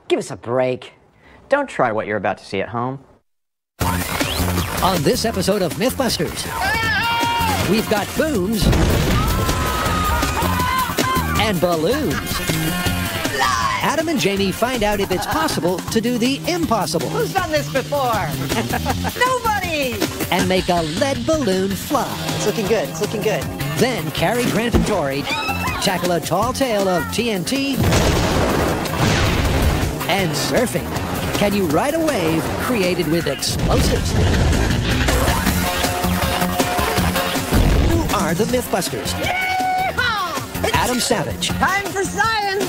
Give us a break. Don't try what you're about to see at home. On this episode of MythBusters, we've got booms and balloons. Adam and Jamie find out if it's possible to do the impossible. Who's done this before? Nobody! And make a lead balloon fly. It's looking good. It's looking good. Then Carrie, Grant, and Tori tackle a tall tale of TNT and surfing. Can you ride a wave created with explosives? Who are the MythBusters? Yeehaw! Adam Savage. Time for science!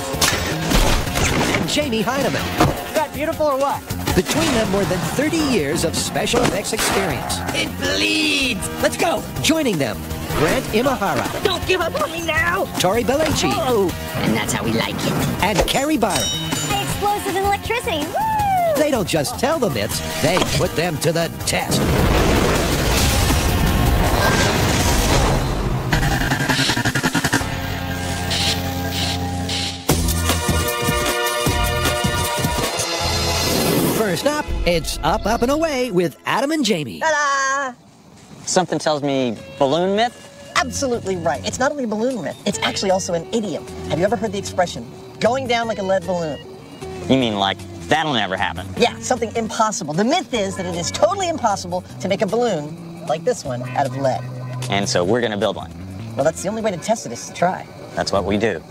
And Jamie Heineman. Is that beautiful or what? Between them, more than 30 years of special effects experience. It bleeds! Let's go! Joining them, Grant Imahara. Don't give up on me now! Tori Belleci. Oh, and that's how we like it. And Carrie Byron. High explosives and electricity. Woo! They don't just tell the myths, they put them to the test. First up, it's Up, Up, and Away with Adam and Jamie. Ta-da! Something tells me balloon myth? Absolutely right. It's not only a balloon myth, it's actually also an idiom. Have you ever heard the expression, going down like a lead balloon? You mean like, that'll never happen? Yeah, something impossible. The myth is that it is totally impossible to make a balloon, like this one, out of lead. And so we're gonna build one. Well, that's the only way to test it is to try. That's what we do.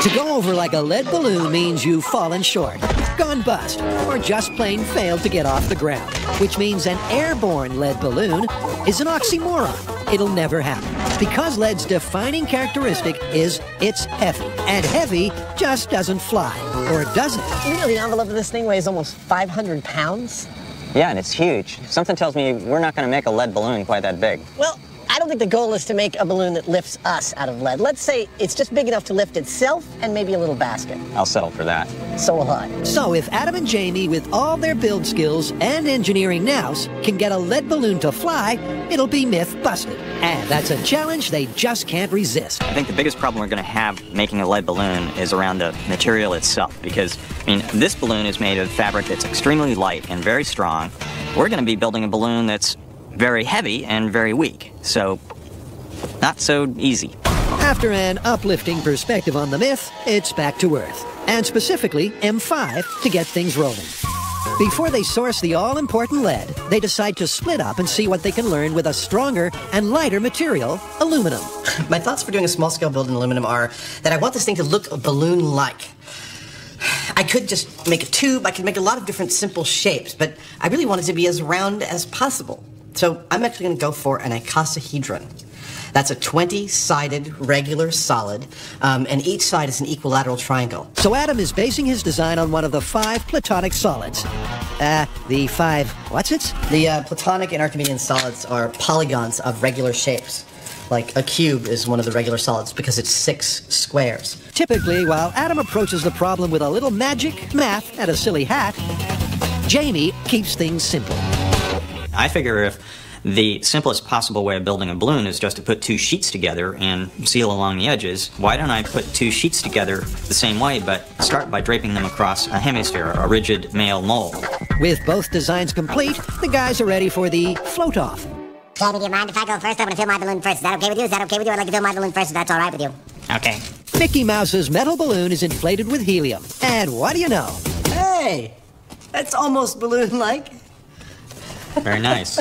To go over like a lead balloon means you've fallen short, gone bust, or just plain failed to get off the ground, which means an airborne lead balloon is an oxymoron. It'll never happen, because lead's defining characteristic is it's heavy, and heavy just doesn't fly, or does it? You know the envelope of this thing weighs almost 500 pounds? Yeah, and it's huge. Something tells me we're not gonna make a lead balloon quite that big. Well, I don't think the goal is to make a balloon that lifts us out of lead. Let's say it's just big enough to lift itself and maybe a little basket. I'll settle for that. So will I. So if Adam and Jamie, with all their build skills and engineering nous, can get a lead balloon to fly, it'll be myth busted. And that's a challenge they just can't resist. I think the biggest problem we're gonna have making a lead balloon is around the material itself, because, I mean, this balloon is made of fabric that's extremely light and very strong. We're gonna be building a balloon that's very heavy and very weak, so not so easy. After an uplifting perspective on the myth, it's back to Earth, and specifically M5 to get things rolling. Before they source the all-important lead, they decide to split up and see what they can learn with a stronger and lighter material, aluminum. My thoughts for doing a small-scale build in aluminum are that I want this thing to look balloon-like. I could just make a tube, I could make a lot of different simple shapes, but I really want it to be as round as possible. So I'm actually going to go for an icosahedron. That's a 20-sided regular solid, and each side is an equilateral triangle. So Adam is basing his design on one of the 5 platonic solids. The 5 what's-its? The platonic and Archimedean solids are polygons of regular shapes. Like a cube is one of the regular solids because it's 6 squares. Typically, while Adam approaches the problem with a little magic, math, and a silly hat, Jamie keeps things simple. I figure if the simplest possible way of building a balloon is just to put 2 sheets together and seal along the edges, why don't I put 2 sheets together the same way, but start by draping them across a hemisphere, a rigid male mold. With both designs complete, the guys are ready for the float-off. Jamie, do you mind if I go first? I'm going to fill my balloon first. Is that okay with you? Is that okay with you? I'd like to fill my balloon first if that's all right with you. Okay. Mickey Mouse's metal balloon is inflated with helium. And what do you know? Hey, that's almost balloon-like. Very nice.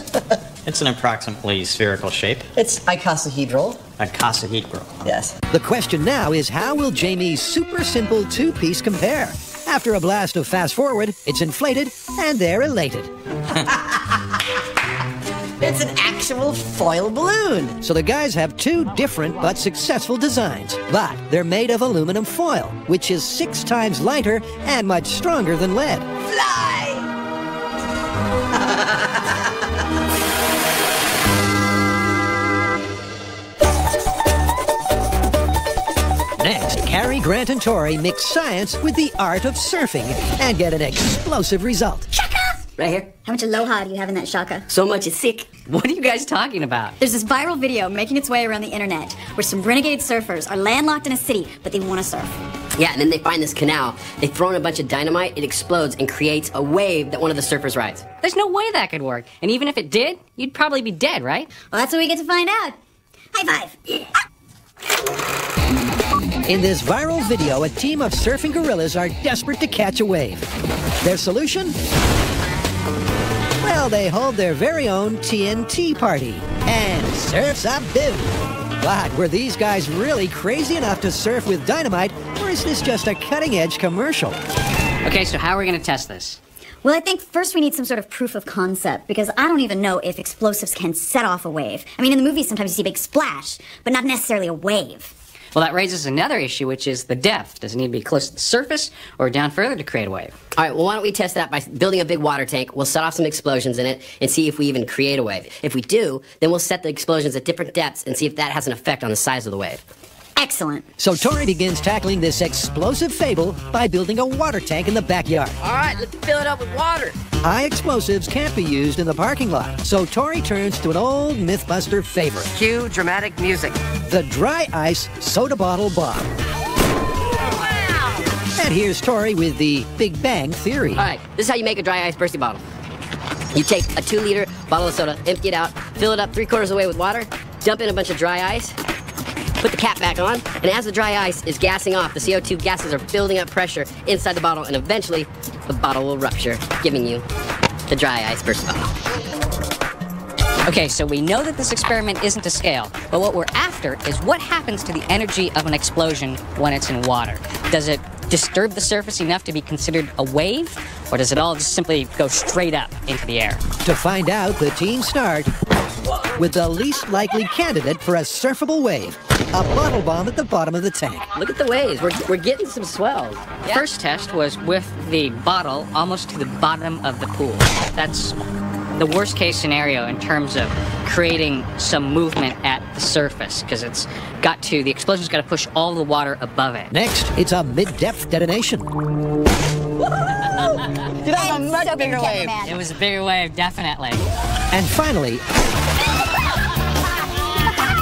It's an approximately spherical shape. It's icosahedral. Icosahedral. Yes. The question now is, how will Jamie's super simple 2-piece compare? After a blast of fast forward, it's inflated, and they're elated. It's an actual foil balloon. So the guys have 2 different but successful designs. But they're made of aluminum foil, which is 6 times lighter and much stronger than lead. Fly! Next, Carrie, Grant, and Tori mix science with the art of surfing and get an explosive result. Shaka! Right here. How much aloha do you have in that shaka? So much it's sick. What are you guys talking about? There's this viral video making its way around the internet where some renegade surfers are landlocked in a city, but they want to surf. Yeah, and then they find this canal. They throw in a bunch of dynamite, it explodes and creates a wave that one of the surfers rides. There's no way that could work. And even if it did, you'd probably be dead, right? Well, that's what we get to find out. High five. In this viral video, a team of surfing gorillas are desperate to catch a wave. Their solution? Well, they hold their very own TNT party. And surf's a boo. But were these guys really crazy enough to surf with dynamite, or is this just a cutting-edge commercial? Okay, so how are we going to test this? Well, I think first we need some sort of proof of concept, because I don't even know if explosives can set off a wave. I mean, in the movies sometimes you see a big splash, but not necessarily a wave. Well, that raises another issue, which is the depth. Does it need to be close to the surface or down further to create a wave? All right, well, why don't we test that by building a big water tank. We'll set off some explosions in it and see if we even create a wave. If we do, then we'll set the explosions at different depths and see if that has an effect on the size of the wave. Excellent. So Tori begins tackling this explosive fable by building a water tank in the backyard. All right, let's fill it up with water. High explosives can't be used in the parking lot, so Tori turns to an old MythBuster favorite. Cue dramatic music. The dry ice soda bottle bomb. Wow! And here's Tori with the Big Bang Theory. All right, this is how you make a dry ice bursty bottle. You take a 2-liter bottle of soda, empty it out, fill it up 3/4 of the way with water, dump in a bunch of dry ice, put the cap back on, and as the dry ice is gassing off, the CO2 gases are building up pressure inside the bottle, and eventually the bottle will rupture, giving you the dry ice burst bottle. Okay, so we know that this experiment isn't to scale, but what we're after is what happens to the energy of an explosion when it's in water. Does it disturb the surface enough to be considered a wave, or does it all just simply go straight up into the air? To find out, the team start with the least likely candidate for a surfable wave, a bottle bomb at the bottom of the tank. Look at the waves. We're getting some swells. The first test was with the bottle almost to the bottom of the pool. That's the worst case scenario in terms of creating some movement at the surface, because the explosion's got to push all the water above it. Next, it's a mid-depth detonation. Dude, that was a much bigger wave. It was a bigger wave, definitely. And finally,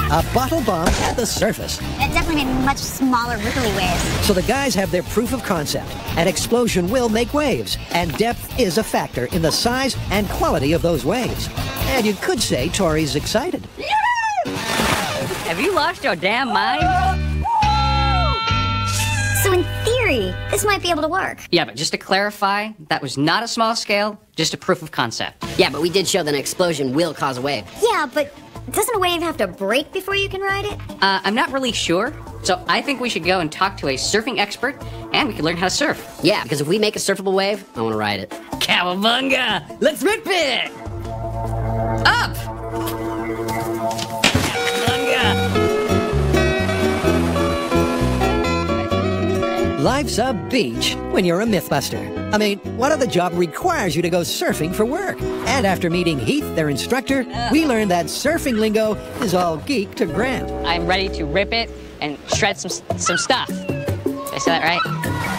a bottle bomb at the surface. It definitely made much smaller ripply waves. So the guys have their proof of concept. An explosion will make waves, and depth is a factor in the size and quality of those waves. And you could say Tori's excited. Have you lost your damn mind? So in theory, this might be able to work. Yeah, but just to clarify, that was not a small scale, just a proof of concept. Yeah, but we did show that an explosion will cause a wave. Yeah, but doesn't a wave have to break before you can ride it? I'm not really sure, so I think we should go and talk to a surfing expert, and we could learn how to surf. Yeah, because if we make a surfable wave, I want to ride it. Cowabunga! Let's rip it! Up! Cowabunga! Life's a beach when you're a MythBuster. I mean, what other job requires you to go surfing for work? And after meeting Heath, their instructor, we learned that surfing lingo is all geek to Grant. I'm ready to rip it and shred some stuff. Did I say that right?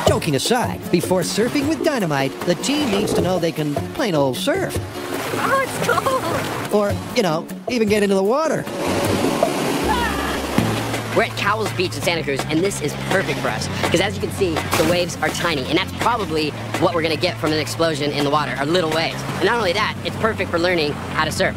Joking aside, before surfing with dynamite, the team needs to know they can plain old surf. Oh, it's cold. Or, even get into the water. We're at Cowell's Beach in Santa Cruz, and this is perfect for us. Because as you can see, the waves are tiny, and that's probably what we're going to get from an explosion in the water, are little waves. And not only that, it's perfect for learning how to surf.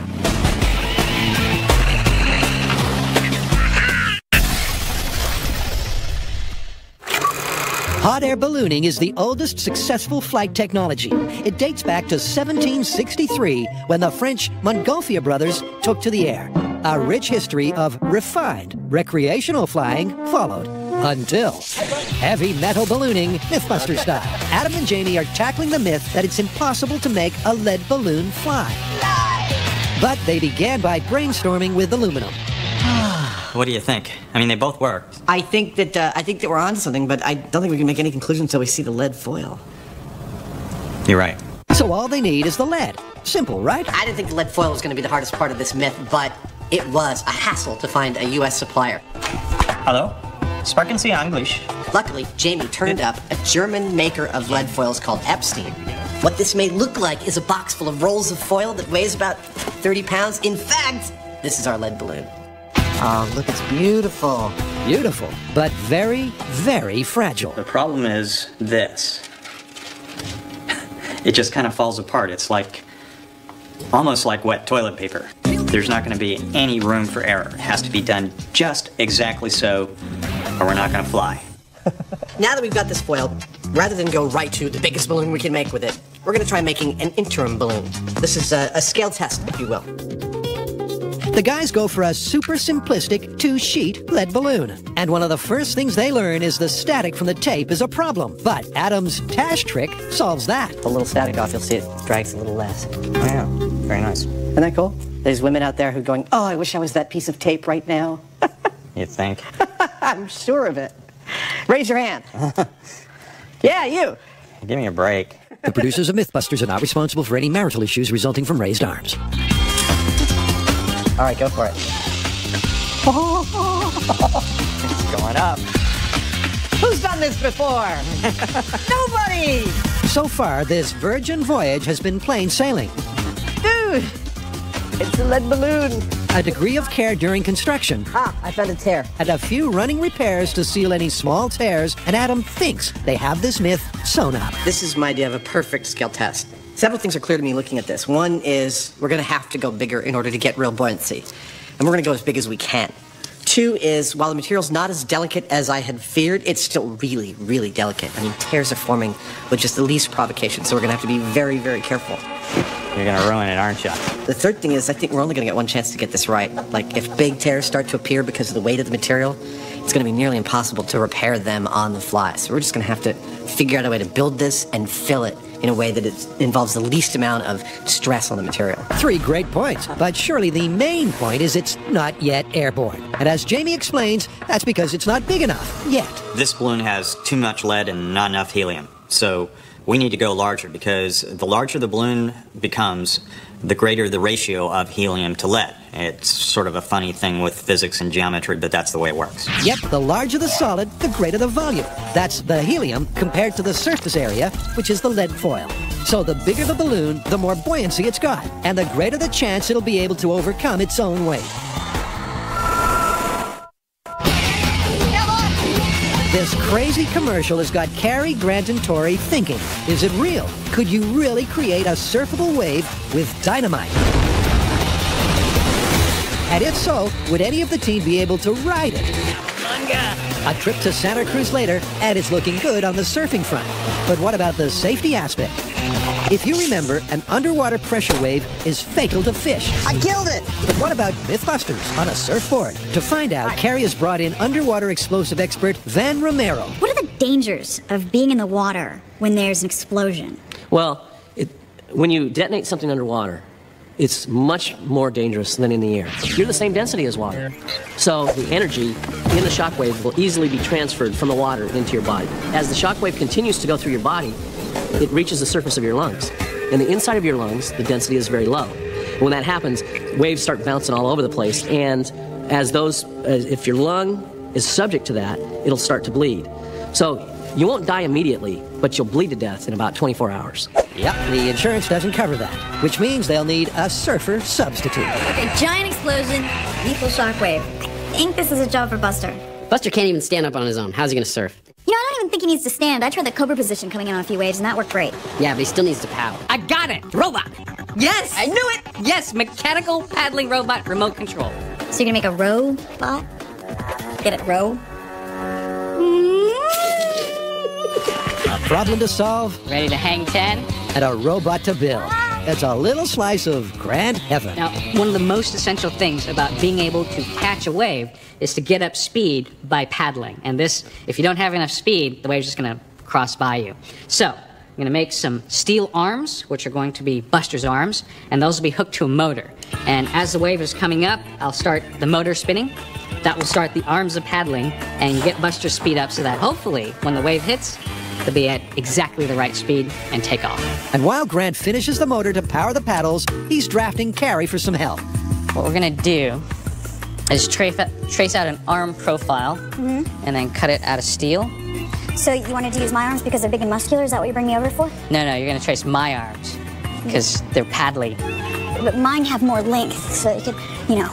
Hot air ballooning is the oldest successful flight technology. It dates back to 1763, when the French Montgolfier brothers took to the air. A rich history of refined recreational flying followed. Until heavy metal ballooning, MythBuster style. Adam and Jamie are tackling the myth that it's impossible to make a lead balloon fly. But they began by brainstorming with aluminum. What do you think? I mean, they both worked. I think that we're onto something, but I don't think we can make any conclusions until we see the lead foil. You're right. So all they need is the lead. Simple, right? I didn't think the lead foil was going to be the hardest part of this myth, but it was a hassle to find a U.S. supplier. Hello? Sparken Sie English. Luckily, Jamie turned up a German maker of lead foils called Epstein. What this may look like is a box full of rolls of foil that weighs about 30 pounds. In fact, this is our lead balloon. Oh, look, it's beautiful. Beautiful, but very, very fragile. The problem is this. It just kind of falls apart. It's like, almost like wet toilet paper. There's not going to be any room for error. It has to be done just exactly so, or we're not going to fly. Now that we've got this foiled, rather than go right to the biggest balloon we can make with it, we're going to try making an interim balloon. This is a scale test, if you will. The guys go for a super simplistic 2-sheet lead balloon. And one of the first things they learn is the static from the tape is a problem. But Adam's Tash trick solves that. A little static off, you'll see it drags a little less. Wow, very nice. Isn't that cool? There's women out there who are going, oh, I wish I was that piece of tape right now. You think? I'm sure of it. Raise your hand. Yeah, you. Give me a break. The producers of MythBusters are not responsible for any marital issues resulting from raised arms. All right, go for it. It's going up. Who's done this before? Nobody! So far, this virgin voyage has been plain sailing. Dude, it's a lead balloon. A degree of care during construction. Ah, I found a tear. And a few running repairs to seal any small tears, and Adam thinks they have this myth sewn up. This is my idea of a perfect scale test. Several things are clear to me looking at this. One is we're going to have to go bigger in order to get real buoyancy. And we're going to go as big as we can. Two is, while the material's not as delicate as I had feared, it's still really, really delicate. I mean, tears are forming with just the least provocation, so we're going to have to be very, very careful. You're going to ruin it, aren't you? The third thing is I think we're only going to get one chance to get this right. Like, if big tears start to appear because of the weight of the material, it's going to be nearly impossible to repair them on the fly. So we're just going to have to figure out a way to build this and fill it in a way that it involves the least amount of stress on the material. 3 great points, but surely the main point is it's not yet airborne. And as Jamie explains, that's because it's not big enough yet. This balloon has too much lead and not enough helium. So we need to go larger because the larger the balloon becomes, the greater the ratio of helium to lead. It's sort of a funny thing with physics and geometry, but that's the way it works. Yep, the larger the solid, the greater the volume. That's the helium compared to the surface area, which is the lead foil. So the bigger the balloon, the more buoyancy it's got, and the greater the chance it'll be able to overcome its own weight. This crazy commercial has got Cary, Grant, and Tori thinking, is it real? Could you really create a surfable wave with dynamite? And if so, would any of the team be able to ride it? A trip to Santa Cruz later, and it's looking good on the surfing front. But what about the safety aspect? If you remember, an underwater pressure wave is fatal to fish. I killed it! But what about MythBusters on a surfboard? To find out, Cary has brought in underwater explosive expert Van Romero. What are the dangers of being in the water when there's an explosion? Well, when you detonate something underwater, it's much more dangerous than in the air. You're the same density as water. So the energy in the shockwave will easily be transferred from the water into your body. As the shockwave continues to go through your body, it reaches the surface of your lungs. In the inside of your lungs, the density is very low. And when that happens, waves start bouncing all over the place, and if your lung is subject to that, it'll start to bleed. So you won't die immediately, but you'll bleed to death in about 24 hours. Yep, the insurance doesn't cover that, which means they'll need a surfer substitute. Okay, giant explosion, lethal shockwave. I think this is a job for Buster. Buster can't even stand up on his own. How's he going to surf? You know, I don't even think he needs to stand. I tried the Cobra position coming in on a few waves, and that worked great. Yeah, but he still needs to paddle. I got it! Robot! Yes! I knew it! Yes, mechanical paddling robot, remote control. So you're gonna make a robot? Get it, row? A problem to solve Ready to hang 10? and a robot to build. It's a little slice of grand heaven. Now, one of the most essential things about being able to catch a wave is to get up speed by paddling. And this, if you don't have enough speed, the wave's just going to cross by you. So, I'm going to make some steel arms, which are going to be Buster's arms, and those will be hooked to a motor. And as the wave is coming up, I'll start the motor spinning. That will start the arms of paddling and get Buster's speed up so that hopefully, when the wave hits, they'll be at exactly the right speed and take off. And while Grant finishes the motor to power the paddles, he's drafting Cary for some help. What we're going to do is trace out an arm profile and then cut it out of steel. So you wanted to use my arms because they're big and muscular? Is that what you bring me over for? No, you're going to trace my arms because they're paddly. But mine have more length, so it could, you know.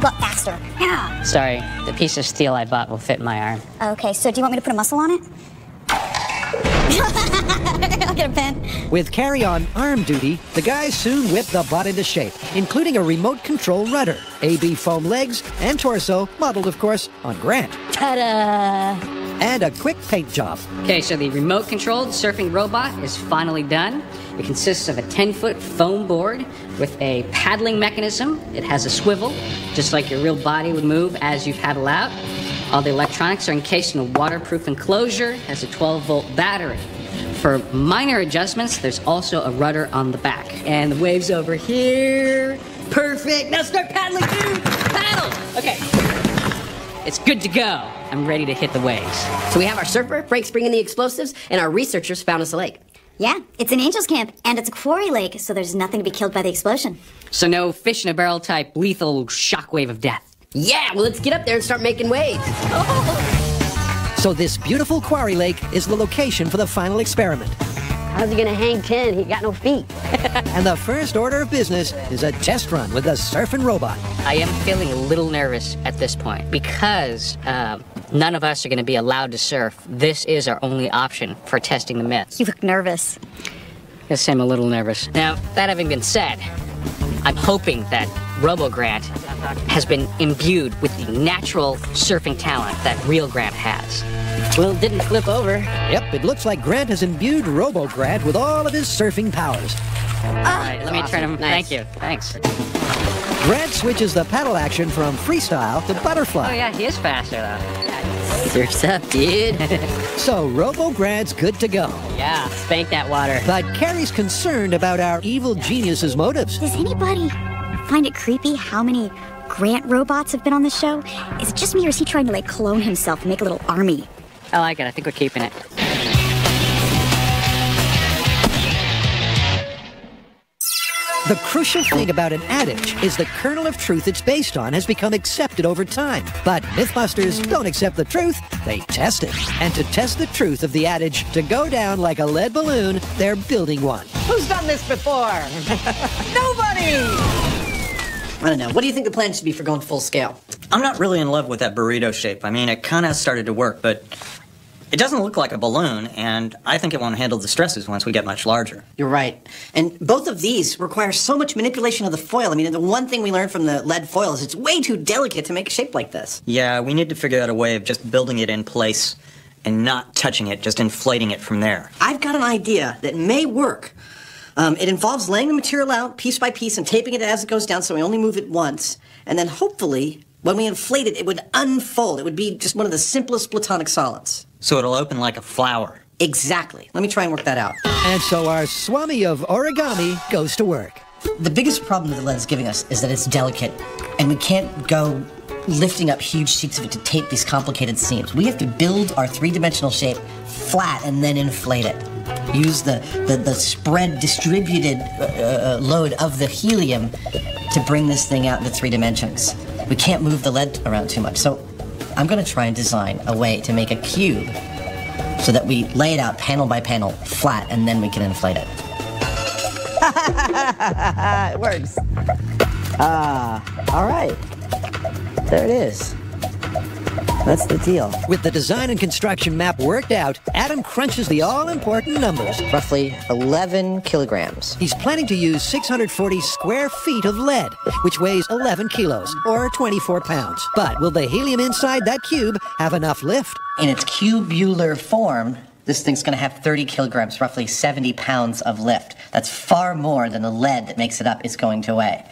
but faster. Yeah. Sorry, the piece of steel I bought will fit my arm. Okay, so do you want me to put a muscle on it? I'll get a pen. With Carrie on arm duty, the guys soon whip the bot into shape, including a remote control rudder, AB foam legs, and torso, modeled, of course, on Grant. Ta-da! And a quick paint job. Okay, so the remote-controlled surfing robot is finally done. It consists of a 10-foot foam board with a paddling mechanism. It has a swivel, just like your real body would move as you paddle out. All the electronics are encased in a waterproof enclosure, has a 12-volt battery. For minor adjustments, there's also a rudder on the back. And the waves over here. Perfect. Now start paddling, dude. Paddle. Okay. It's good to go. I'm ready to hit the waves. So we have our surfer, Frank's bringing the explosives, and our researchers found us a lake. Yeah, it's an angel's camp, and it's a quarry lake, so there's nothing to be killed by the explosion. So no fish in a barrel type lethal shockwave of death. Yeah, well, let's get up there and start making waves. So this beautiful quarry lake is the location for the final experiment. How's he gonna hang 10? He got no feet. And the first order of business is a test run with the surfing robot. I am feeling a little nervous at this point because none of us are going to be allowed to surf. This is our only option for testing the myth. You look nervous. Yes, I'm a little nervous. Now, that having been said, I'm hoping that RoboGrant has been imbued with the natural surfing talent that real Grant has. Well, it didn't flip over. Yep, it looks like Grant has imbued RoboGrant with all of his surfing powers. All right, let me turn him. Nice. Thank you. Thanks. Grant switches the paddle action from freestyle to butterfly. Oh, yeah, he is faster, though. Surf's up, dude. So RoboGrant's good to go. Yeah, spank that water. But Carrie's concerned about our evil genius's motives. Does anybody find it creepy how many Grant robots have been on the show? Is it just me, or is he trying to, like, clone himself and make a little army? I like it. I think we're keeping it. The crucial thing about an adage is the kernel of truth it's based on has become accepted over time. But MythBusters don't accept the truth, they test it. And to test the truth of the adage to go down like a lead balloon, they're building one. Who's done this before? Nobody! I don't know. What do you think the plan should be for going full scale? I'm not really in love with that burrito shape. I mean, it kind of started to work, but it doesn't look like a balloon, and I think it won't handle the stresses once we get much larger. You're right. And both of these require so much manipulation of the foil. I mean, the one thing we learned from the lead foil is it's way too delicate to make a shape like this. Yeah, we need to figure out a way of just building it in place and not touching it, just inflating it from there. I've got an idea that may work. It involves laying the material out piece by piece and taping it as it goes down so we only move it once. And then hopefully, when we inflate it, it would unfold. It would be just one of the simplest platonic solids. So it'll open like a flower. Exactly. Let me try and work that out. And so our Swami of origami goes to work. The biggest problem that the lead is giving us is that it's delicate, and we can't go lifting up huge sheets of it to tape these complicated seams. We have to build our three-dimensional shape flat and then inflate it. Use the spread distributed load of the helium to bring this thing out into 3 dimensions. We can't move the lead around too much, so I'm going to try and design a way to make a cube so that we lay it out panel by panel flat, and then we can inflate it. It works. All right. There it is. That's the deal. With the design and construction map worked out, Adam crunches the all-important numbers. Roughly 11 kilograms. He's planning to use 640 square feet of lead, which weighs 11 kilos, or 24 pounds. But will the helium inside that cube have enough lift? In its cubular form, this thing's going to have 30 kilograms, roughly 70 pounds of lift. That's far more than the lead that makes it up is going to weigh.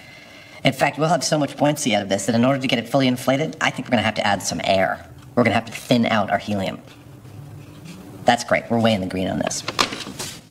In fact, we'll have so much buoyancy out of this that in order to get it fully inflated, I think we're going to have to add some air. We're going to have to thin out our helium. That's great. We're way in the green on this.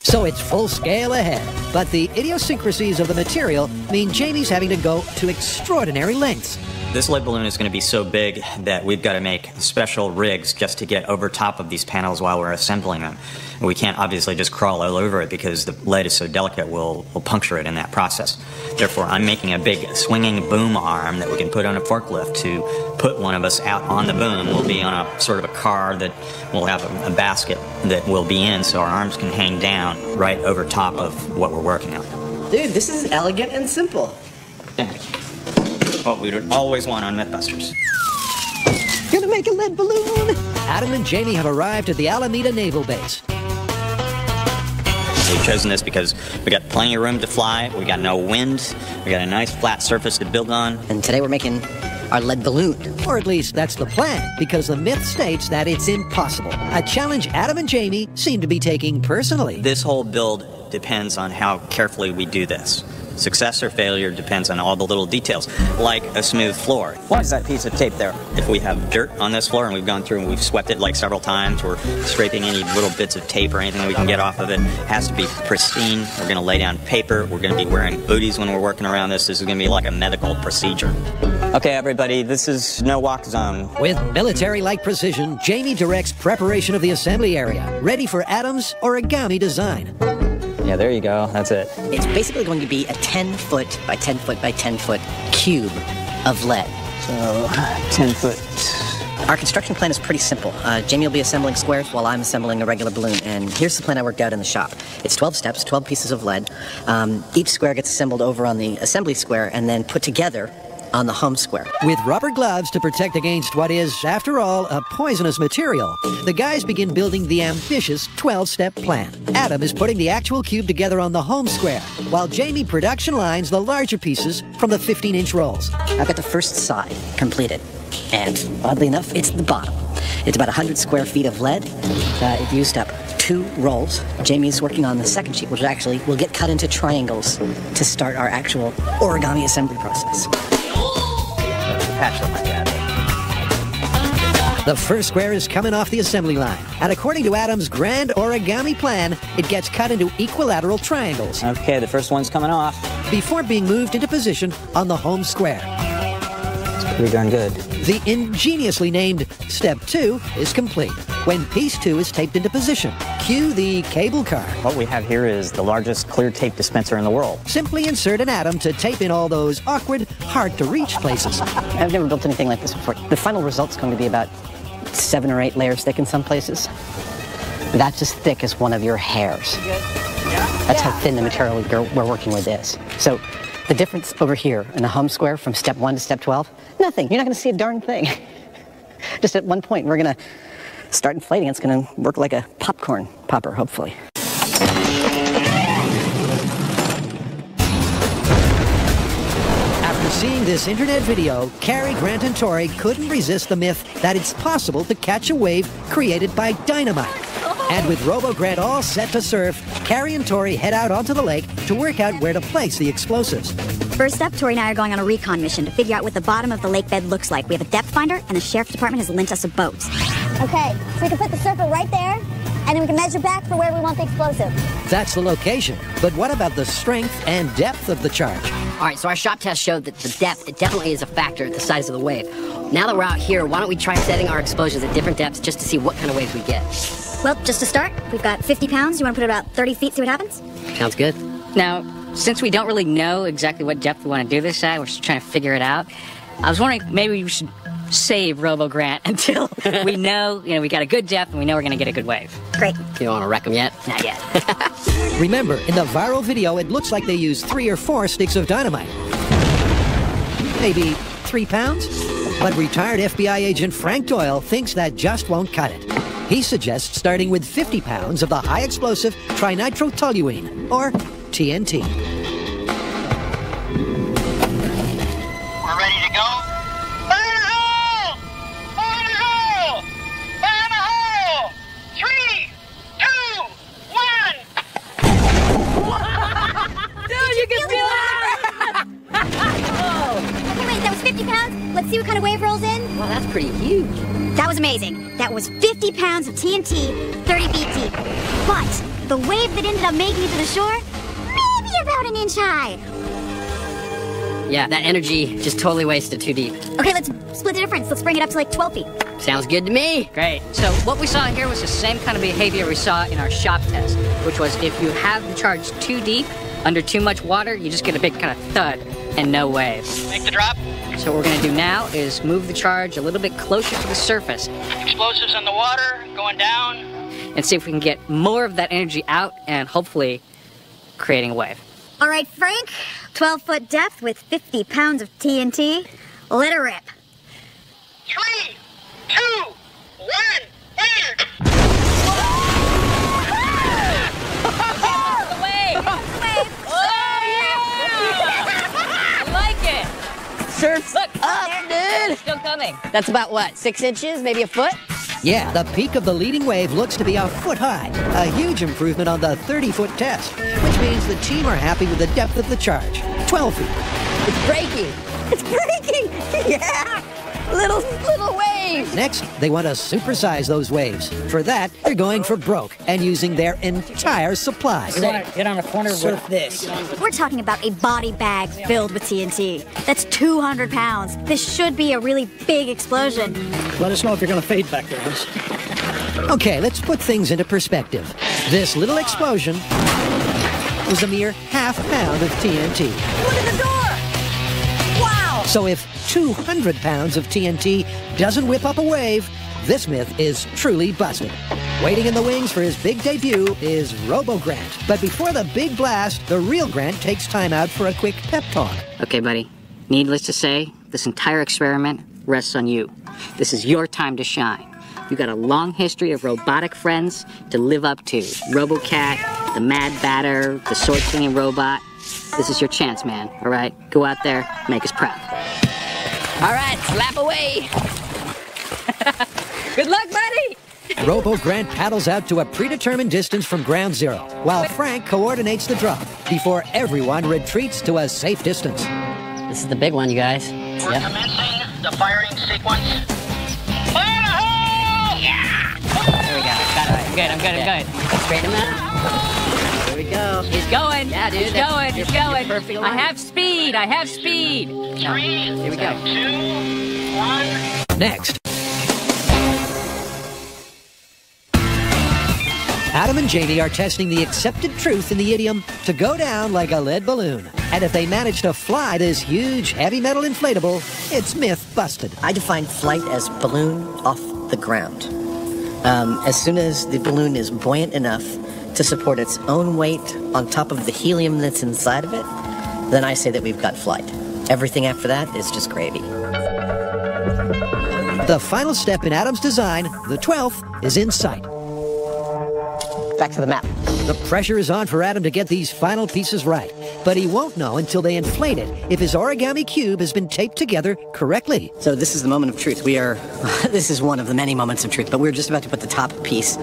So it's full scale ahead. But the idiosyncrasies of the material mean Jamie's having to go to extraordinary lengths. This lead balloon is going to be so big that we've got to make special rigs just to get over top of these panels while we're assembling them. We can't obviously just crawl all over it because the lead is so delicate we'll puncture it in that process. Therefore, I'm making a big swinging boom arm that we can put on a forklift to put one of us out on the boom. We'll be on a sort of a car that will have a basket that we'll be in so our arms can hang down right over top of what we're working on. Dude, this is elegant and simple. what we would always want on MythBusters. Gonna make a lead balloon! Adam and Jamie have arrived at the Alameda Naval Base. We've chosen this because we got plenty of room to fly, we got no wind, we got a nice flat surface to build on. And today we're making our lead balloon. Or at least that's the plan, because the myth states that it's impossible. A challenge Adam and Jamie seem to be taking personally. This whole build depends on how carefully we do this. Success or failure depends on all the little details, like a smooth floor. Why is that piece of tape there? If we have dirt on this floor and we've gone through and we've swept it like several times, we're scraping any little bits of tape or anything we can get off of it. It has to be pristine. We're going to lay down paper. We're going to be wearing booties when we're working around this. This is going to be like a medical procedure. Okay, everybody, this is no walk zone. With military-like precision, Jamie directs preparation of the assembly area, ready for Adam's origami design. Yeah, there you go. That's it. It's basically going to be a 10-foot by 10-foot by 10-foot cube of lead. So, 10 foot. Our construction plan is pretty simple. Jamie will be assembling squares while I'm assembling a regular balloon. And here's the plan I worked out in the shop. It's 12 steps, 12 pieces of lead. Each square gets assembled over on the assembly square and then put together on the home square. With rubber gloves to protect against what is, after all, a poisonous material, the guys begin building the ambitious 12-step plan. Adam is putting the actual cube together on the home square, while Jamie production lines the larger pieces from the 15-inch rolls. I've got the first side completed, and oddly enough, it's the bottom. It's about 100 square feet of lead. It used up 2 rolls. Jamie's working on the second sheet, which actually will get cut into triangles to start our actual origami assembly process. The first square is coming off the assembly line, and according to Adam's grand origami plan, it gets cut into equilateral triangles. Okay, the first one's coming off. Before being moved into position on the home square. It's pretty darn good. The ingeniously named Step 2 is complete, when Piece 2 is taped into position. Cue the cable car. What we have here is the largest clear tape dispenser in the world. Simply insert an Atom to tape in all those awkward, hard-to-reach places. I've never built anything like this before. The final result's going to be about 7 or 8 layers thick in some places. That's as thick as one of your hairs. That's how thin the material we're working with is. So the difference over here in the home square from step 1 to step 12, nothing. You're not going to see a darn thing. Just at one point, we're going to start inflating. It's going to work like a popcorn popper, hopefully. After seeing this internet video, Carrie, Grant, and Tori couldn't resist the myth that it's possible to catch a wave created by dynamite. And with Robo-Grant all set to surf, Carrie and Tori head out onto the lake to work out where to place the explosives. First up, Tori and I are going on a recon mission to figure out what the bottom of the lake bed looks like. We have a depth finder, and the sheriff's department has lent us a boat. Okay, so we can put the circle right there, and then we can measure back for where we want the explosive. That's the location. But what about the strength and depth of the charge? All right, so our shop test showed that the depth, it definitely is a factor at the size of the wave. Now that we're out here, why don't we try setting our explosions at different depths just to see what kind of waves we get? Well, just to start, we've got 50 pounds. You want to put it about 30 feet, see what happens? Sounds good. Now, since we don't really know exactly what depth we want to do this at, we're just trying to figure it out. I was wondering maybe we should save Robo-Grant until we know, we got a good depth and we know we're going to get a good wave. Great. You don't want to wreck them yet? Not yet. Remember, in the viral video, it looks like they used 3 or 4 sticks of dynamite. Maybe 3 pounds? But retired FBI agent Frank Doyle thinks that just won't cut it. He suggests starting with 50 pounds of the high-explosive trinitrotoluene, or TNT. We're ready to go? Fire in the hole! Fire in the hole! Fire in the hole! 3, 2, 1! Dude, you can feel it! Okay, wait, that was 50 pounds? Let's see what kind of wave rolls in. Well, that's pretty huge. That was amazing. That was 50 pounds of TNT, 30 feet deep. But the wave that ended up making it to the shore, maybe about an inch high. Yeah, that energy just totally wasted too deep. Okay, let's split the difference. Let's bring it up to like 12 feet. Sounds good to me. Great. So what we saw here was the same kind of behavior we saw in our shop test, which was if you have the charge too deep, under too much water, you just get a big kind of thud and no wave. Make the drop. So what we're going to do now is move the charge a little bit closer to the surface. Explosives in the water, going down. And see if we can get more of that energy out and hopefully creating a wave. All right, Frank, 12-foot depth with 50 pounds of TNT. Let her rip. 3, 2, 1, and... I like it. Surf's Look, up, dude. Still coming. That's about what, 6 inches, maybe a foot? Yeah, the peak of the leading wave looks to be a foot high, a huge improvement on the 30-foot test, which means the team are happy with the depth of the charge, 12 feet. It's breaking. It's breaking. Yeah. Little waves. Next, they want to supersize those waves. For that, they're going for broke and using their entire supply. You want to get on the corner with this. We're talking about a body bag filled with TNT. That's 200 pounds. This should be a really big explosion. Let us know if you're going to fade back there, Hans. Okay, let's put things into perspective. This little explosion was a mere half pound of TNT. Look at the door. Wow. So if 200 pounds of TNT doesn't whip up a wave, this myth is truly busted. Waiting in the wings for his big debut is Robo Grant. But before the big blast, the real Grant takes time out for a quick pep talk. Okay, buddy. Needless to say, this entire experiment rests on you. This is your time to shine. You got a long history of robotic friends to live up to. RoboCat, the Mad Batter, the sword-swinging robot. This is your chance, man, all right? Go out there, make us proud. All right, slap away. Good luck, buddy. Robo Grant paddles out to a predetermined distance from ground zero, while Frank coordinates the drop before everyone retreats to a safe distance. This is the big one, you guys. We're commencing the firing sequence. Fire in the hole! Yeah! There we go. Got it. I'm good. Straighten him out. Here we go. He's going. Yeah, dude. He's going. He's going. Perfect. I have speed. 3, Here we go. 2, 1. Next, Adam and Jamie are testing the accepted truth in the idiom to go down like a lead balloon. And if they manage to fly this huge heavy metal inflatable, it's myth busted. I define flight as balloon off the ground. As soon as the balloon is buoyant enough to support its own weight on top of the helium that's inside of it, then I say that we've got flight. Everything after that is just gravy. The final step in Adam's design, the 12th, is in sight. Back to the map. The pressure is on for Adam to get these final pieces right, but he won't know until they inflate it if his origami cube has been taped together correctly. So this is the moment of truth. This is one of the many moments of truth, but we're just about to put the top piece,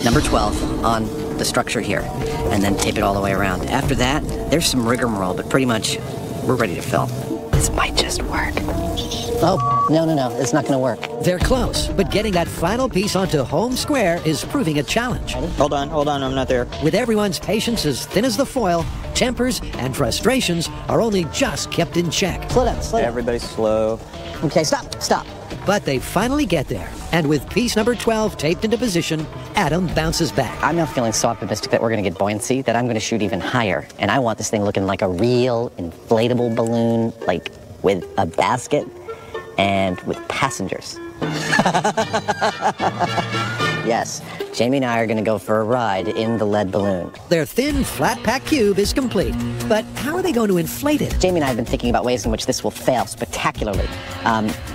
number 12, on the structure here, and then tape it all the way around. After that, there's some rigmarole, but pretty much we're ready to fill. This might just work. Oh, no, it's not going to work. They're close, but getting that final piece onto home square is proving a challenge. Hold on, I'm not there. With everyone's patience as thin as the foil, tempers and frustrations are only just kept in check. Slow down. Everybody's slow. Okay, stop. But they finally get there, and with piece number 12 taped into position, Adam bounces back. I'm now feeling so optimistic that we're going to get buoyancy that I'm going to shoot even higher. And I want this thing looking like a real inflatable balloon, like with a basket and with passengers. Yes, Jamie and I are going to go for a ride in the lead balloon. Their thin, flat-pack cube is complete. But how are they going to inflate it? Jamie and I have been thinking about ways in which this will fail spectacularly.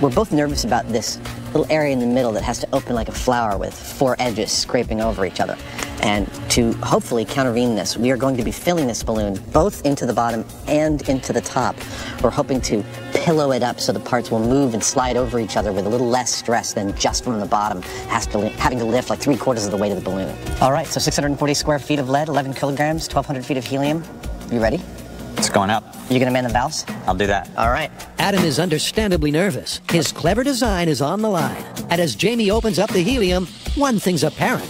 We're both nervous about this little area in the middle that has to open like a flower with 4 edges scraping over each other. And to hopefully countervene this, we are going to be filling this balloon both into the bottom and into the top. We're hoping to pillow it up so the parts will move and slide over each other with a little less stress than just from the bottom having to lift like 3/4 of the weight of the balloon. All right, so 640 square feet of lead, 11 kilograms, 1,200 feet of helium. You ready? It's going up. You gonna man the valves? I'll do that. All right. Adam is understandably nervous. His clever design is on the line. And as Jamie opens up the helium, one thing's apparent.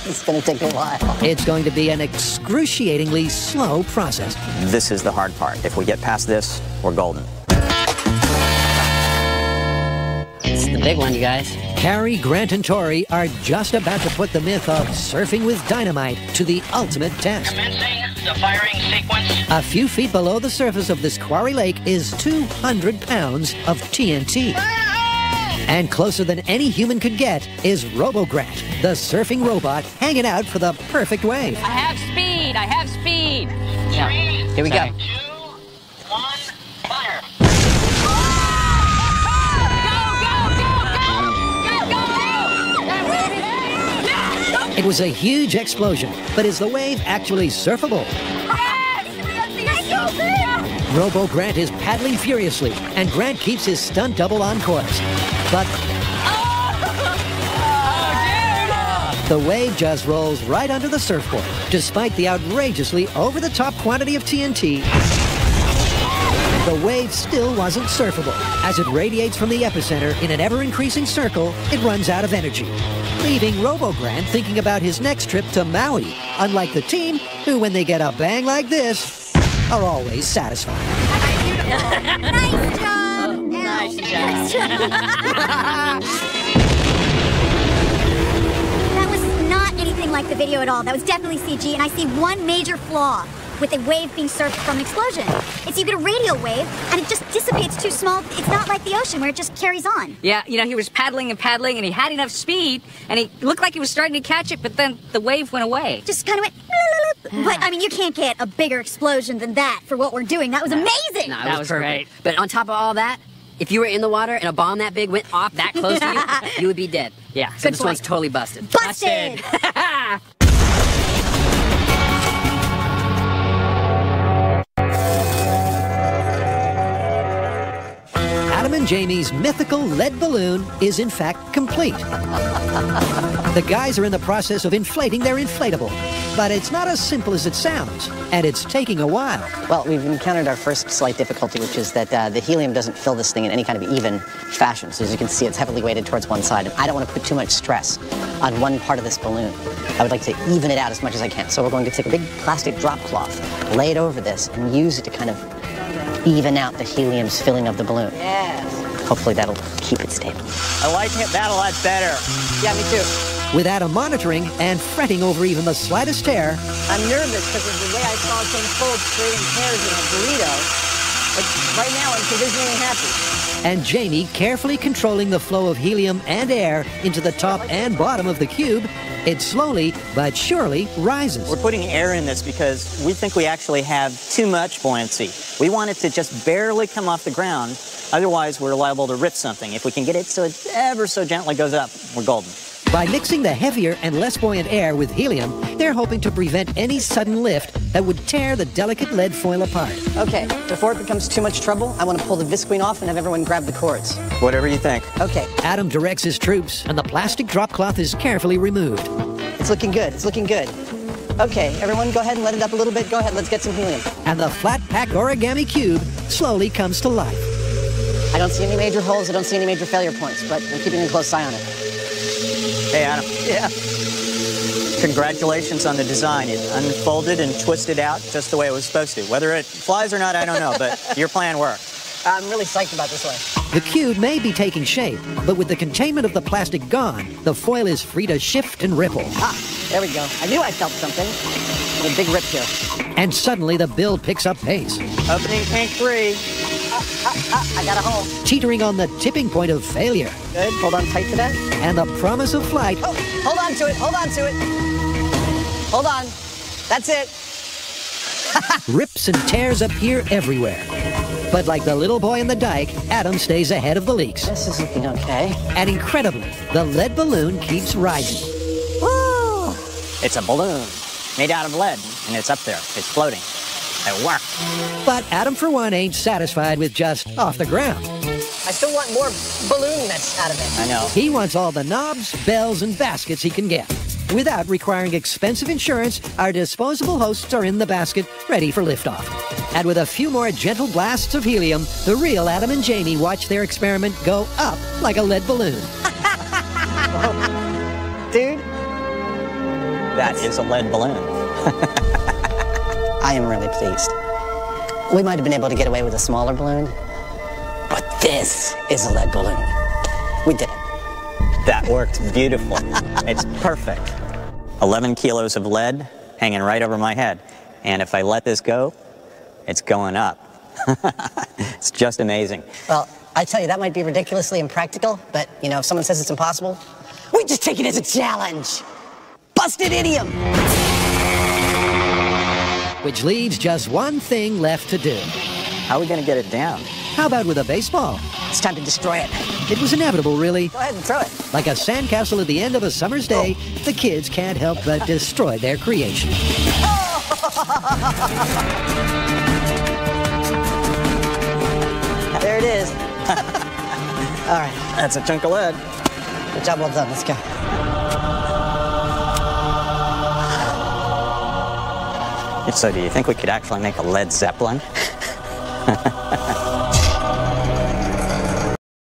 It's gonna take a while. It's going to be an excruciatingly slow process. This is the hard part. If we get past this, we're golden. This is the big one, you guys. Carrie, Grant, and Tori are just about to put the myth of surfing with dynamite to the ultimate test. Commencing the firing sequence. A few feet below the surface of this quarry lake is 200 pounds of TNT. And closer than any human could get is Robo Grant, the surfing robot hanging out for the perfect wave. I have speed. Yeah. Here we go. 2, 1, fire. It was a huge explosion, but is the wave actually surfable? Robo Grant is paddling furiously, and Grant keeps his stunt double on course. But the wave just rolls right under the surfboard. Despite the outrageously over-the-top quantity of TNT, the wave still wasn't surfable. As it radiates from the epicenter in an ever-increasing circle, it runs out of energy, leaving Robo Grant thinking about his next trip to Maui, unlike the team, who, when they get a bang like this, are always satisfied. Nice job! Nice job. That was not anything like the video at all. That was definitely CG, and I see one major flaw with a wave being surfed from an explosion. It's you get a radial wave, and it just dissipates too small. It's not like the ocean, where it just carries on. Yeah, you know, he was paddling and paddling, and he had enough speed, and he looked like he was starting to catch it, but then the wave went away. Just kind of went... But, I mean, you can't get a bigger explosion than that for what we're doing. That was amazing! No, That was perfect. great. But on top of all that, if you were in the water and a bomb that big went off that close to you, you would be dead. Yeah. So Good this point. one's totally busted. Busted! Adam and Jamie's mythical lead balloon is in fact complete. The guys are in the process of inflating their inflatable, but it's not as simple as it sounds, and it's taking a while. Well, we've encountered our first slight difficulty, which is that the helium doesn't fill this thing in any kind of even fashion. So as you can see, it's heavily weighted towards one side, and I don't want to put too much stress on one part of this balloon. I would like to even it out as much as I can. So we're going to take a big plastic drop cloth, lay it over this, and use it to kind of even out the helium's filling of the balloon. Yes. Hopefully that'll keep it stable. I like that a lot better. Yeah, me too. With Adam monitoring and fretting over even the slightest tear, I'm nervous because of the way I saw things fold straight in pairs in a burrito. But right now, I'm provisionally happy. and Jamie carefully controlling the flow of helium and air into the top and bottom of the cube, it slowly but surely rises. We're putting air in this because we think we actually have too much buoyancy. We want it to just barely come off the ground. Otherwise, we're liable to rip something. If we can get it so it ever so gently goes up, we're golden. By mixing the heavier and less buoyant air with helium, they're hoping to prevent any sudden lift that would tear the delicate lead foil apart. Okay, before it becomes too much trouble, I want to pull the visqueen off and have everyone grab the cords. Whatever you think. Okay. Adam directs his troops, and the plastic drop cloth is carefully removed. It's looking good. It's looking good. Okay, everyone go ahead and let it up a little bit. Go ahead, let's get some helium. And the flat pack origami cube slowly comes to life. I don't see any major holes. I don't see any major failure points, but I'm keeping a close eye on it. Hey, Adam. Yeah. Congratulations on the design. It unfolded and twisted out just the way it was supposed to. Whether it flies or not, I don't know, but your plan worked. I'm really psyched about this one. The cube may be taking shape, but with the containment of the plastic gone, the foil is free to shift and ripple. Ah, there we go. I knew I felt something. A big rip here. And suddenly the build picks up pace. Opening tank 3. I got a hole. Teetering on the tipping point of failure. Good. Hold on tight to that. And the promise of flight. Oh, hold on to it. Hold on to it. Hold on. That's it. Rips and tears appear everywhere. But like the little boy in the dike, Adam stays ahead of the leaks. This is looking okay. And incredibly, the lead balloon keeps rising. Woo! It's a balloon made out of lead, and it's up there. It's floating. It worked. But Adam, for one, ain't satisfied with just off the ground. I still want more balloonness out of it. I know. He wants all the knobs, bells, and baskets he can get. Without requiring expensive insurance, our disposable hosts are in the basket, ready for liftoff. And with a few more gentle blasts of helium, the real Adam and Jamie watch their experiment go up like a lead balloon. Dude. That is a lead balloon. I am really pleased. We might have been able to get away with a smaller balloon, but this is a lead balloon. We did it. That worked beautiful. It's perfect. 11 kilos of lead hanging right over my head. And if I let this go, it's going up. It's just amazing. Well, I tell you, that might be ridiculously impractical, but, you know, if someone says it's impossible, we just take it as a challenge. Busted idiom. which leaves just one thing left to do. How are we going to get it down? How about with a baseball? It's time to destroy it. It was inevitable, really. Go ahead and throw it. Like a sandcastle at the end of a summer's day, the kids can't help but destroy their creation. There it is. All right. That's a chunk of lead. Good job, well done. Let's go. So do you think we could actually make a Led Zeppelin?